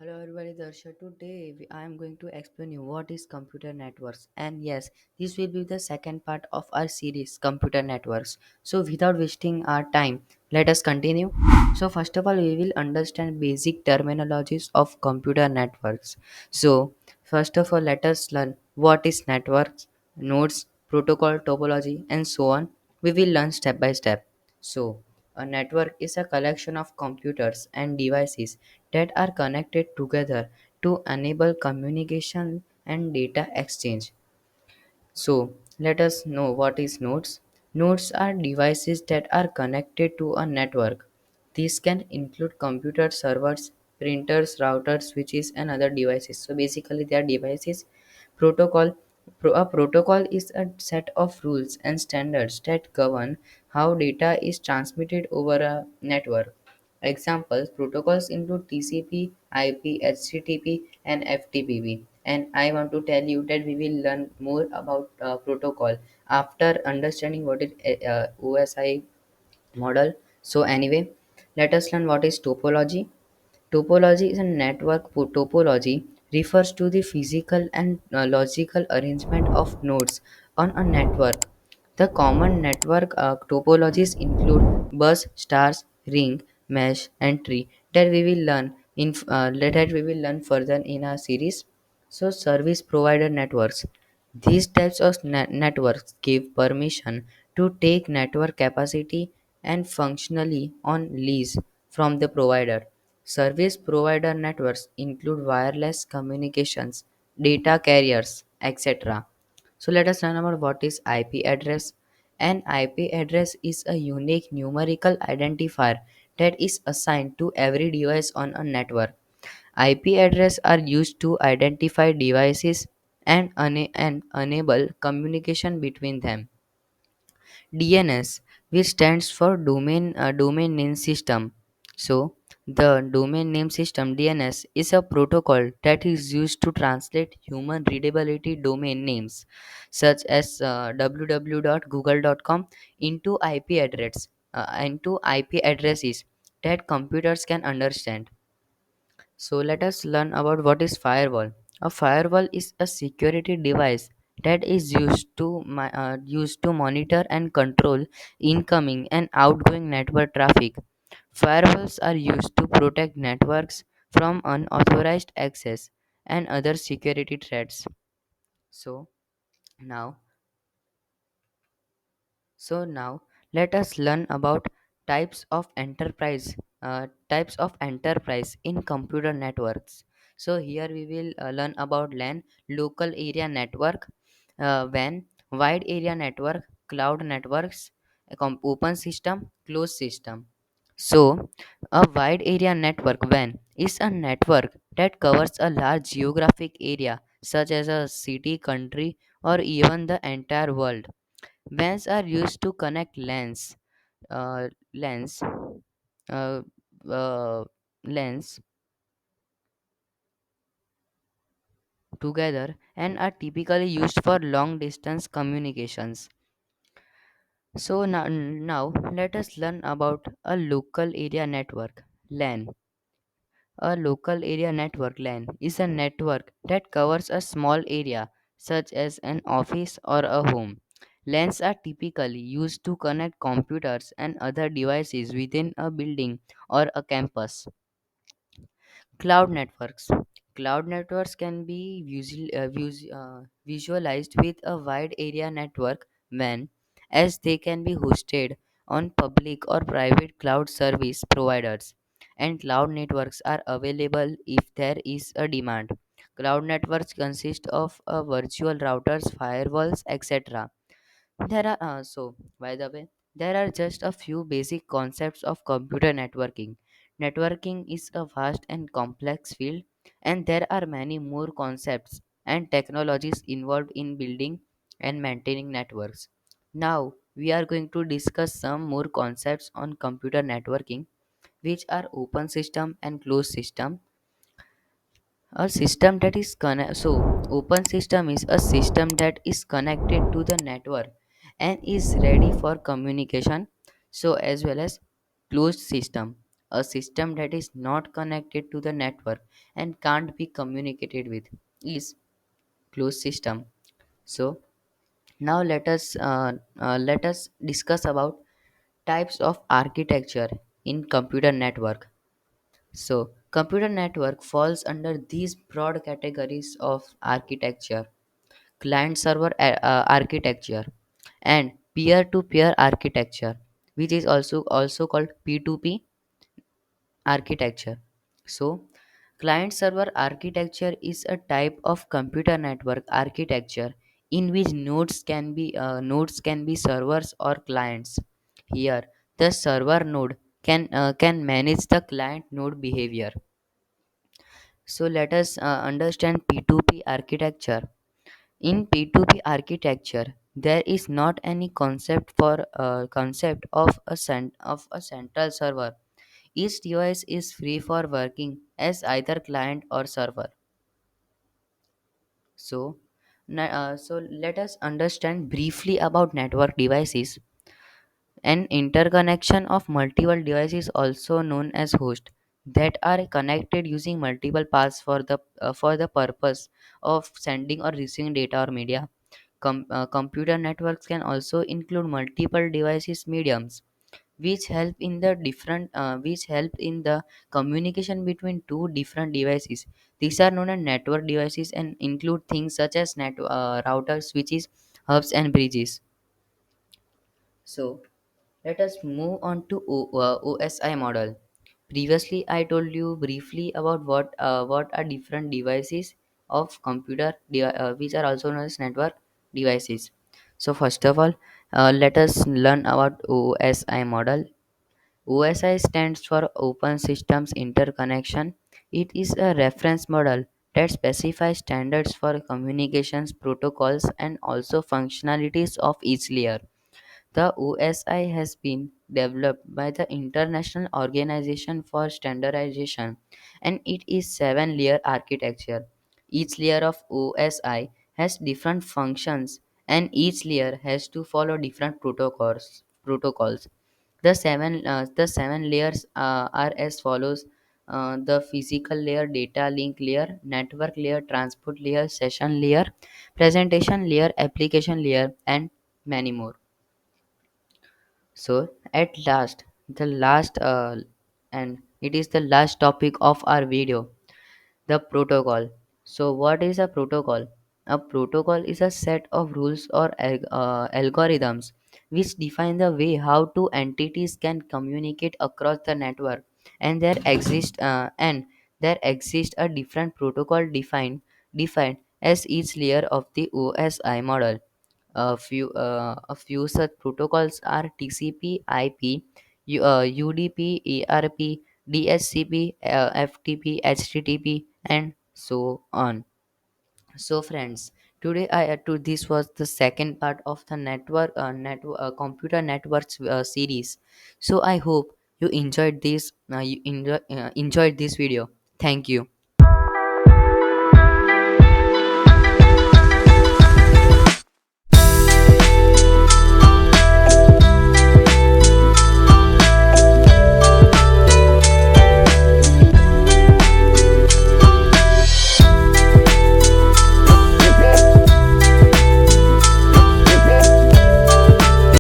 Hello everybody, Darsha. Today I am going to explain you what is computer networks. And yes, this will be the second part of our series, computer networks. So without wasting our time, let us continue. So first of all, we will understand basic terminologies of computer networks. So first of all, let us learn what is networks, nodes, protocol, topology, and so on. We will learn step by step. So a network is a collection of computers and devices that are connected together to enable communication and data exchange. So, let us know what is nodes. Nodes are devices that are connected to a network. These can include computer servers, printers, routers, switches, and other devices. So, basically, they are devices. Protocol a protocol is a set of rules and standards that govern how data is transmitted over a network. Examples protocols include TCP, IP, HTTP, and FTP. And I want to tell you that we will learn more about protocol after understanding what is OSI model. So anyway, let us learn what is topology. Topology is a topology refers to the physical and logical arrangement of nodes on a network. The common network topologies include bus, stars, ring, mesh, and tree that we will learn further in our series. So, service provider networks. These types of networks give permission to take network capacity and functionally on lease from the provider. Service provider networks include wireless communications, data carriers, etc. So let us learn about what is IP address. An IP address is a unique numerical identifier that is assigned to every device on a network. IP addresses are used to identify devices and enable communication between them. DNS, which stands for domain name system. So, the domain name system DNS is a protocol that is used to translate human readability domain names, such as www.google.com, into IP addresses that computers can understand. So let us learn about what is firewall. A firewall is a security device that is used to monitor and control incoming and outgoing network traffic. Firewalls are used to protect networks from unauthorized access and other security threats. So now now let us learn about types of enterprise in computer networks. So here we will learn about LAN, local area network, WAN, wide area network, cloud networks, open system, closed system. So a wide area network WAN is a network that covers a large geographic area such as a city, country, or even the entire world. WANs are used to connect lens, uh, uh, lens together and are typically used for long distance communications. So now let us learn about a local area network LAN. A local area network LAN is a network that covers a small area such as an office or a home. LANs are typically used to connect computers and other devices within a building or a campus. Cloud networks. Cloud networks can be visualized with a wide area network WAN, as they can be hosted on public or private cloud service providers, and cloud networks are available if there is a demand. Cloud networks consist of virtual routers, firewalls, etc. By the way, there are just a few basic concepts of computer networking. Networking is a vast and complex field, and there are many more concepts and technologies involved in building and maintaining networks. Now, we are going to discuss some more concepts on computer networking, which are open system and closed system. A system that is open system is a system that is connected to the network and is ready for communication. So as well as closed system, A system that is not connected to the network and can't be communicated with is closed system. So now let us discuss about types of architecture in computer network. So computer network falls under these broad categories of architecture: client server architecture and peer to peer architecture, which is also called P2P architecture. So client server architecture is a type of computer network architecture in which nodes can be servers or clients. Here, the server node can manage the client node behavior. So let us understand P2P architecture. In P2P architecture, there is not any concept of a central server. Each device is free for working as either client or server. So, so let us understand briefly about network devices. An interconnection of multiple devices, also known as host, that are connected using multiple paths for the purpose of sending or receiving data or media. Computer networks can also include multiple devices mediums which help in the communication between two different devices. These are known as network devices and include things such as routers, switches, hubs, and bridges. So let us move on to OSI model. Previously, I told you briefly about what are different devices of which are also known as network devices. So first of all, let us learn about OSI model. OSI stands for Open Systems Interconnection. It is a reference model that specifies standards for communications protocols and also functionalities of each layer. The OSI has been developed by the International Organization for Standardization and it is seven-layer architecture. Each layer of OSI has different functions and each layer has to follow different protocols. The seven layers are as follows: the physical layer, data link layer, network layer, transport layer, session layer, presentation layer, application layer, and many more. So at last, the last and it is the last topic of our video, the protocol. So what is a protocol? A protocol is a set of rules or algorithms which define the way how two entities can communicate across the network, and there exists a different protocol defined as each layer of the OSI model. A few such protocols are TCP, IP, UDP, ARP, DHCP, FTP, HTTP, and so on. So, friends, today this was the second part of the computer networks series. So, I hope you enjoyed this. You enjoyed this video. Thank you.